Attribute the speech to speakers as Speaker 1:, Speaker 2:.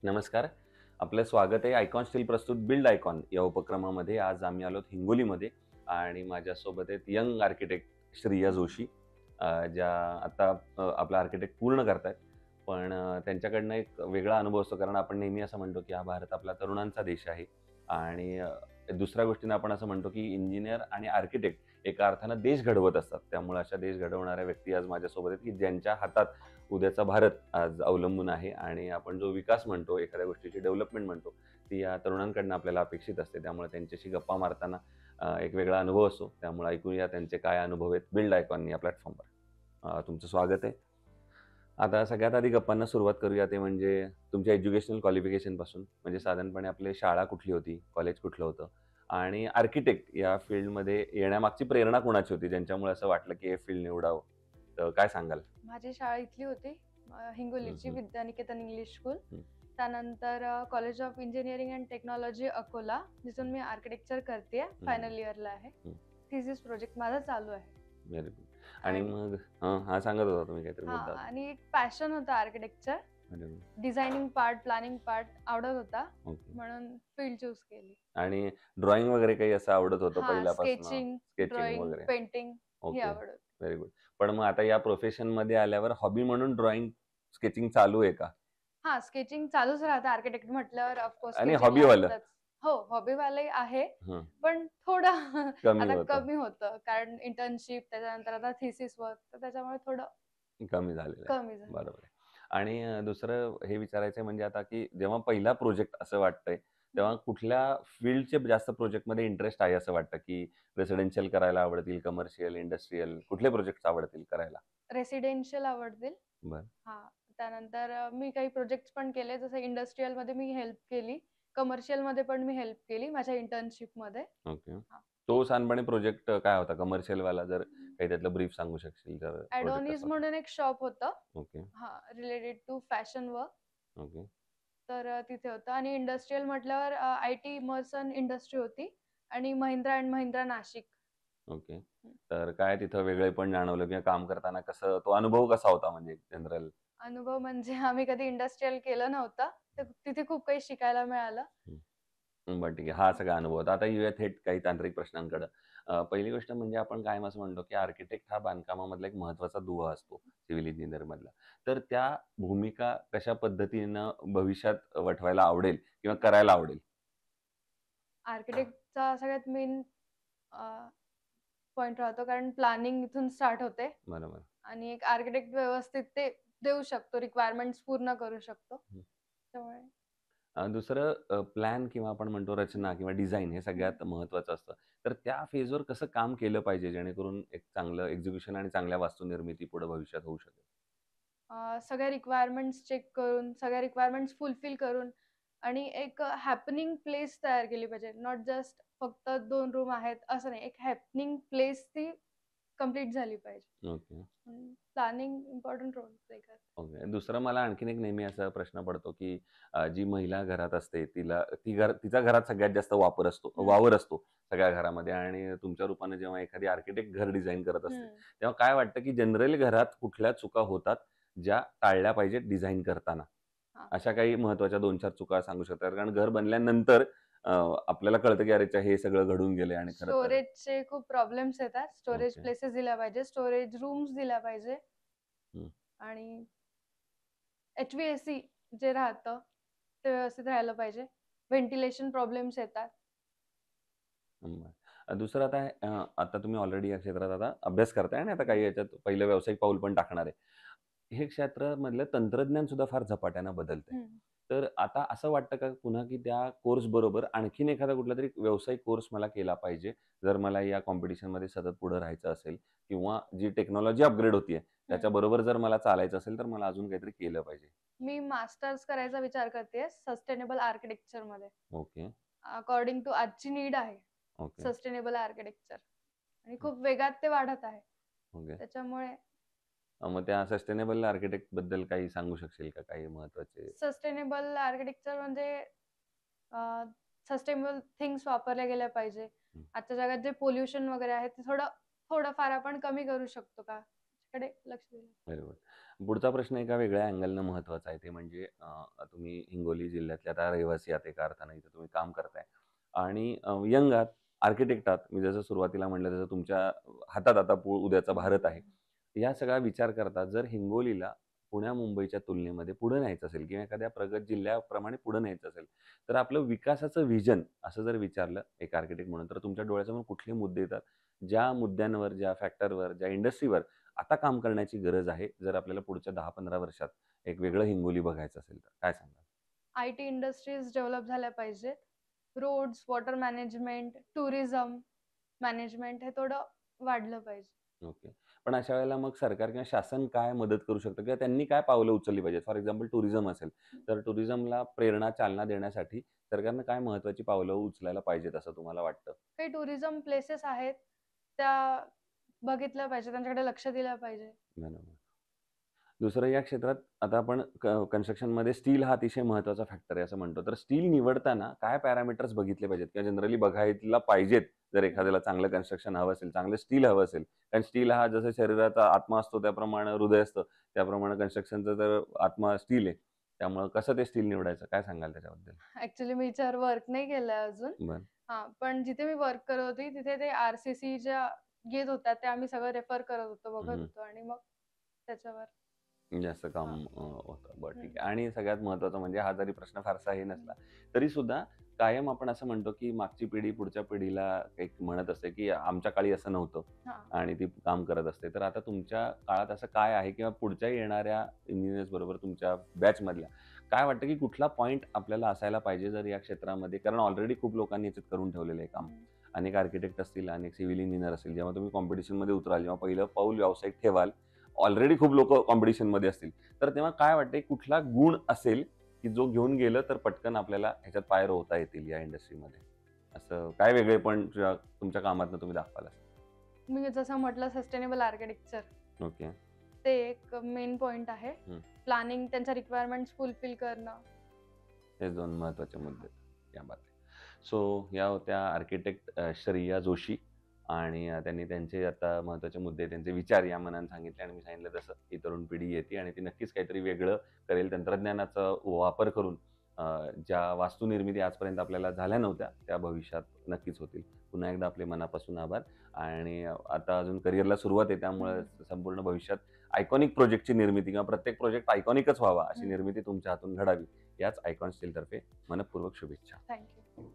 Speaker 1: नमस्कार. आपलं स्वागत आहे आयकॉन स्टील प्रस्तुत बिल्ड आयकॉन या उपक्रमामध्ये. आज आम्ही आलोत हिंगोलीमध्ये आणि माझ्यासोबत आहेत यंग आर्किटेक्ट श्रेया जोशी, ज्या आता आपला आर्किटेक्ट पूर्ण करतायत. पण त्यांच्याकडनं एक वेगळा अनुभव असतो, कारण आपण नेहमी असं म्हणतो, की हा भारत आपला तरुणांचा देश आहे आणि दुसऱ्या गोष्टीनं आपण असं म्हणतो, की इंजिनिअर आणि आर्किटेक्ट एका अर्थानं देश घडवत असतात. त्यामुळे अशा देश घडवणाऱ्या व्यक्ती आज माझ्यासोबत आहेत, की ज्यांच्या हातात उद्याचा भारत आज अवलंबून आहे आणि आपण जो विकास म्हणतो, एखाद्या गोष्टीची डेव्हलपमेंट म्हणतो, ती या तरुणांकडनं आपल्याला अपेक्षित असते. त्यामुळे त्यांच्याशी गप्पा मारताना एक वेगळा अनुभव असतो. त्यामुळे ऐकूया त्यांचे काय अनुभव आहेत बिल्ड आयकॉन या प्लॅटफॉर्मवर. तुमचं स्वागत आहे. आता सगळ्यात आधी गप्पांना सुरुवात करूया, ते म्हणजे तुमच्या एज्युकेशनल क्वालिफिकेशनपासून. म्हणजे साधारणपणे आपली शाळा कुठली होती? कॉलेज कुठलं होतं? आणि आर्किटेक्ट या फील्डमध्ये येण्यामागची प्रेरणा कोणाची होती, ज्यांच्यामुळे असं वाटलं, की हे फील्ड निवडावं? तर काय सांगाल?
Speaker 2: माझी शाळा इथली होती
Speaker 1: हं,
Speaker 2: हिंगोलीची
Speaker 1: हं.
Speaker 2: विद्यानिकेतन इंग्लिश स्कूल.
Speaker 1: हं.
Speaker 2: त्यानंतर college of engineering and technology Akola, जिथून मी आर्किटेक्चर करतेय.
Speaker 1: हं,
Speaker 2: फायनल इयरला आहे.
Speaker 1: हं.
Speaker 2: थिसिस प्रोजेक्ट माझा चालू आहे.
Speaker 1: Very good. आणि
Speaker 2: आणि
Speaker 1: मग हां, सांगत होता तुम्ही काहीतरी
Speaker 2: हां,
Speaker 1: मुद्दा.
Speaker 2: आणि एक पॅशन होता आर्किटेक्चर.
Speaker 1: अरे वाह!
Speaker 2: डिझायनिंग पार्ट, प्लॅनिंग पार्ट आवडत होता.
Speaker 1: ओके.
Speaker 2: म्हणून फील्ड चूज केली.
Speaker 1: आणि ड्रॉइंग वगैरे काही असं आवडत होतं
Speaker 2: हां,
Speaker 1: पहिल्यापासून?
Speaker 2: स्केचिंग,
Speaker 1: स्केचिंग
Speaker 2: ड्रॉइंग,
Speaker 1: वगैरे?
Speaker 2: पेंटिंग ही
Speaker 1: ओके.
Speaker 2: आवड होती.
Speaker 1: Very good. पण मग आता या प्रोफेशनमध्ये आल्यावर हॉबी म्हणून ड्रॉइंग, स्केचिंग चालू आहे का?
Speaker 2: हां, स्केचिंग चालूच राहतं आर्किटेक्ट म्हटल्यावर ऑफकोर्स
Speaker 1: आणि
Speaker 2: स्केचिंग
Speaker 1: हॉबीवालं?
Speaker 2: लागतंच. हो, हॉबीवाले आहे.
Speaker 1: हं.
Speaker 2: पण थोडं
Speaker 1: कमी
Speaker 2: आता
Speaker 1: होतं.
Speaker 2: कमी होतं. कारण इंटर्नशिप त्याच्यानंतर आता थिसिस वर्क तर त्याच्यामुळे थोडं
Speaker 1: कमी झालेलं आहे.
Speaker 2: कमी झालंय.
Speaker 1: बरोबर आहे. आणि दुसरं हे विचारायचं म्हणजे आता, की जेव्हा पहिला प्रोजेक्ट असं वाटतंय, तेव्हा कुठल्या फील्डचे जास्त प्रोजेक्टमध्ये इंटरेस्ट आहे असं वाटतं, की रेसिडेन्शियल करायला आवडतील, कमर्शियल, इंडस्ट्रियल कुठले प्रोजेक्ट्स आवडतील करायला?
Speaker 2: रेसिडेन्शियल आवडतील.
Speaker 1: बरं.
Speaker 2: हां, त्यानंतर मी काही प्रोजेक्ट्स पण केले. जसं इंडस्ट्रियलमध्ये मी हेल्प केली. कमर्शियलमध्ये पण मी हेल्प केली माझ्या इंटर्नशिपमध्ये.
Speaker 1: ओके.
Speaker 2: हां.
Speaker 1: तो सांडपाणी प्रोजेक्ट काय होता कमर्शियलवाला? जर काही त्यातलं ब्रीफ सांगू शकशील तर प्रोजेक्ट
Speaker 2: ॲडोनिस
Speaker 1: कसा होता?
Speaker 2: म्हणून एक शॉप होतं.
Speaker 1: ओके,
Speaker 2: हां, related to fashion work.
Speaker 1: Okay,
Speaker 2: तर तिथे होतं आणि इंडस्ट्रियल म्हटल्यावर आय-टी इमर्सन इंडस्ट्री होती आणि महिंद्रा अँड महिंद्रा नाशिक.
Speaker 1: ओके.
Speaker 2: हं.
Speaker 1: तर काय तिथं वेगळेपण जाणवलं किंवा काम करताना कसं तो अनुभव कसा होता म्हणजे जनरल?
Speaker 2: अनुभव म्हणजे आम्ही कधी इंडस्ट्रियल केलं नव्हतं. तर तिथे खूप काही शिकायला मिळालं.
Speaker 1: बरं ठीक आहे. हा सगळा अनुभव होता. आता येऊया थेट काही तांत्रिक प्रश्नांकडं. पहिली गोष्ट म्हणजे आपण कायम असं म्हणतो, की आर्किटेक्ट हा बांधकामामधला एक महत्त्वाचा दुवा असतो, सिव्हिल इंजिनिअरमधला. तर त्या भूमिका कशा पद्धतीनं भविष्यात वठवायला आवडेल किंवा करायला आवडेल?
Speaker 2: आर्किटेक्टचा सगळ्यात मेन पॉइंट राहतो कारण प्लॅनिंग इथून स्टार्ट होते
Speaker 1: बरोबर.
Speaker 2: आणि एक आर्किटेक्ट व्यवस्थित ते देऊ शकतो, रिक्वायरमेंट्स पूर्ण करू शकतो.
Speaker 1: हं.
Speaker 2: त्यामुळे
Speaker 1: दुसरं प्लॅन किंवा आपण म्हणतो रचना किंवा डिझाइन हे
Speaker 2: हं.
Speaker 1: सगळ्यात महत्त्वाचं असतं. तर त्या फेजवर कसं काम केलं पाहिजे जेणेकरून एक चांगलं एक्झिक्युशन आणि चांगल्या वास्तुनिर्मिती पुढे भविष्यात होऊ शकेल?
Speaker 2: सगळ्या रिक्वायरमेंट्स चेक करून, सगळ्या रिक्वायरमेंट्स फुलफिल करून आणि एक हॅपनिंग प्लेस तयार केली पाहिजे. नॉट जस्ट फक्त 2 रूम आहेत असं नाही. एक हॅपनिंग प्लेस ती कंप्लीट झाली पाहिजे.
Speaker 1: Okay.
Speaker 2: Planning important role play करते.
Speaker 1: ओके. दुसरं मला आणखीन एक नेहमी असा प्रश्न पडतो, की जी महिला घरात असते तिचा घरात सगळ्यात जास्त
Speaker 2: हं,
Speaker 1: वावर असतो सगळ्या घरामध्ये आणि तुमच्या रूपाने जेव्हा एखादी आर्किटेक्ट घर डिझाइन करत असते,
Speaker 2: हं.
Speaker 1: तेव्हा काय वाटतं, की जनरली घरात कुठल्या चुका होतात, ज्या टाळल्या पाहिजेत डिझाइन करताना?
Speaker 2: हां.
Speaker 1: अशा काही महत्त्वाच्या 2-4 चुका सांगू शकता? कारण घर बनल्यानंतर अ, आपल्याला कळतं, की अरे हे सगळं घडून गेलंय आणि खरं तर
Speaker 2: स्टोरेजचे खूप प्रॉब्लेम्स येतात. Storage
Speaker 1: okay.
Speaker 2: प्लेसेस दिल्या पाहिजे, स्टोरेज रूम्स दिल्या पाहिजे
Speaker 1: हं.
Speaker 2: आणि एच-व्ही-ए-सी जे राहतं, ते व्यवस्थित राहायला पाहिजे. व्हेंटिलेशन प्रॉब्लेम्स येतात.
Speaker 1: बरं. दुसरं आता आता तुम्ही ऑलरेडी या क्षेत्रात आता अभ्यास करताय आणि आता
Speaker 2: हं,
Speaker 1: काही याच्यात पहिलं व्यावसायिक पाऊल पण टाकणार आहे. हे क्षेत्रामधलं तंत्रज्ञान सुद्धा फार झपाट्यानं बदलतंय.
Speaker 2: हं.
Speaker 1: तर आता असं वाटतं का पुन्हा, की त्या कोर्स बरोबर आणखीन एखादा कुठलातरी व्यावसायिक कोर्स मला केला पाहिजे, जर मला या कॉम्पिटिशनमध्ये सतत पुढे राहायचं असेल किंवा जी टेक्नॉलॉजी अपग्रेड होतीये,
Speaker 2: हं.
Speaker 1: त्याच्याबरोबर जर मला चालायचं असेल, तर मला अजून काहीतरी केलं पाहिजे?
Speaker 2: मी मास्टर्स करायचा विचार करतेय सस्टेनेबल आर्किटेक्चरमध्ये.
Speaker 1: ओके,
Speaker 2: अकॉर्डिंग टू आजची नीड आहे
Speaker 1: ओके,
Speaker 2: सस्टेनेबल आर्किटेक्चर आणि खूप वेगात ते वाढत आहे.
Speaker 1: ओके.
Speaker 2: त्याच्यामुळे
Speaker 1: मग त्या सस्टेनेबल आर्किटेक्टबद्दल काही सांगू शकशील का काही महत्त्वाचे?
Speaker 2: सस्टेनेबल आर्किटेक्चर म्हणजे सस्टेनेबल थिंग्स वापरल्या गेल्या पाहिजे.
Speaker 1: हं.
Speaker 2: आजच्या जगात जे पोल्युशन वगैरे आहे ते थोडंफार आपण कमी करू शकतो का? कडे लक्ष दिलं.
Speaker 1: बरोबर. पुढचा प्रश्न एका वेगळ्या अँगलनं महत्त्वाचा आहे. ते म्हणजे तुम्ही हिंगोली जिल्ह्यातले आता रहिवासी आहात एका अर्थानं इथं तुम्ही काम करताय आणि यंग आहात, आर्किटेक्ट आहात. मी जसं सुरुवातीला म्हटलं तसं तुमच्या हातात आता उद्याचा भारत आहे. या सगळा विचार करता जर हिंगोलीला पुण्या-मुंबईच्या तुलनेमध्ये पुढे न्यायचं असेल किंवा एखाद्या प्रगत जिल्ह्याप्रमाणे पुढे न्यायचं असेल, तर आपलं विकासाचं व्हिजन असं जर विचारलं एक आर्किटेक्ट म्हणून, तर तुमच्या डोळ्यासमोर कुठले मुद्दे येतात? ज्या मुद्द्यांवर, ज्या फॅक्टरवर, ज्या इंडस्ट्रीवर आता काम करण्याची गरज आहे, जर आपल्याला पुढच्या 10-15 वर्षात एक वेगळं हिंगोली बघायचं असेल तर, काय सांगाल?
Speaker 2: आय-टी इंडस्ट्रीज डेव्हलप झाल्या पाहिजेत. Roads, water management, tourism management हे थोडं वाढलं पाहिजे.
Speaker 1: ओके. पण अशा वेळेला मग सरकार किंवा शासन काय मदत करू शकतं किंवा त्यांनी काय पावलं उचलली पाहिजेत? फॉर एक्झाम्पल टुरिझम असेल, तर टुरिझमला प्रेरणा, चालना देण्यासाठी सरकारनं काय महत्त्वाची पावलं उचलायला पाहिजेत असं तुम्हाला वाटतं?
Speaker 2: काही टुरिझम प्लेसेस आहेत, त्या बघितल्या पाहिजे, त्यांच्याकडे लक्ष दिलं पाहिजे.
Speaker 1: बरोबर. दुसरं या क्षेत्रात आता आपण कन्स्ट्रक्शनमध्ये स्टील हा अतिशय महत्त्वाचा फॅक्टर आहे असं म्हणतो. तर स्टील निवडताना काय पॅरामीटर्स बघितले पाहिजेत किंवा जनरली बघायला पाहिजेत, जर एखाद्याला चांगलं कन्स्ट्रक्शन हवं असेल, चांगलं स्टील हवं असेल. कारण स्टील हा जसं शरीराचा आत्मा असतो त्याप्रमाणे हृदय असतं, त्याप्रमाणे कन्स्ट्रक्शनचा तर आत्मा स्टील आहे. त्यामुळं कसं ते स्टील निवडायचं? काय सांगाल त्याच्याबद्दल?
Speaker 2: ॲक्चुअली मी याच्यावर वर्क नाही केलंय अजून.
Speaker 1: बरं.
Speaker 2: हां, पण जिथे मी वर्क करत होती, तिथे ते आर-सी-सी ज्या येत होत्या, त्या आम्ही सगळं रेफर करत होतो, बघत
Speaker 1: हं.
Speaker 2: होतो आणि मग त्याच्यावर
Speaker 1: जास्त काम
Speaker 2: हां.
Speaker 1: होतं. बरं ठीक
Speaker 2: हं.
Speaker 1: आहे. आणि सगळ्यात महत्त्वाचं म्हणजे हा जरी प्रश्न फारसा हे नसला, तरीसुद्धा कायम आपण असं म्हणतो, की मागची पिढी पुढच्या पिढीला एक म्हणत असते, की आमच्या काळी असं नव्हतं
Speaker 2: हां.
Speaker 1: आणि ती काम करत असते. तर आता तुमच्या काळात असं काय आहे किंवा पुढच्या येणाऱ्या इंजिनिअर्स बरोबर तुमच्या बॅचमधल्या काय वाटतं, की कुठला पॉइंट आपल्याला असायला पाहिजे जर या क्षेत्रामध्ये कारण ऑलरेडी खूप लोकांनी याच्यात करून ठेवलेलं आहे काम.
Speaker 2: हं.
Speaker 1: अनेक आर्किटेक्ट असतील, अनेक सिव्हिल इंजिनिअर असतील. जेव्हा तुम्ही कॉम्पिटिशनमध्ये उतराल, जेव्हा पहिलं पाऊल व्यावसायिक ठेवाल, ऑलरेडी खूप लोकं कॉम्पिटिशनमध्ये असतील. तर तेव्हा काय वाटतंय कुठला गुण असेल, की जो घेऊन गेलं तर पटकन आपल्याला ह्याच्यात पाय रोवता येतील या इंडस्ट्रीमध्ये? असं काय वेगळेपण तुमच्या कामातनं तुम्ही दाखवाल असं?
Speaker 2: मी जसं म्हटलं सस्टेनेबल आर्किटेक्चर
Speaker 1: ओके.
Speaker 2: ते एक मेन पॉइंट आहे.
Speaker 1: हं.
Speaker 2: प्लॅनिंग त्यांच्या रिक्वायरमेंट्स फुलफिल करणं.
Speaker 1: हे 2 महत्त्वाचे मुद्दे आहेत. क्या बात है! सो या होत्या आर्किटेक्ट श्रेया जोशी आणि त्यांनी त्यांचे आता महत्त्वाचे मुद्दे, त्यांचे विचार या मनाने सांगितले आणि मी सांगितलं तसं ही तरुण पिढी येते आणि ती नक्कीच काहीतरी वेगळं करेल. तंत्रज्ञानाचा वापर करून ज्या वास्तुनिर्मिती आजपर्यंत आपल्याला झाल्या नव्हत्या, त्या भविष्यात नक्कीच होतील. पुन्हा एकदा आपले मनापासून आभार आणि आता अजून करिअरला सुरुवात आहे त्यामुळे
Speaker 2: हं.
Speaker 1: संपूर्ण भविष्यात आयकॉनिक प्रोजेक्टची निर्मिती किंवा प्रत्येक प्रोजेक्ट आयकॉनिकच व्हावा अशी
Speaker 2: हं.
Speaker 1: निर्मिती तुमच्या हातून घडावी. याच आयकॉन स्टीलतर्फे मनःपूर्वक शुभेच्छा.
Speaker 2: Thank you.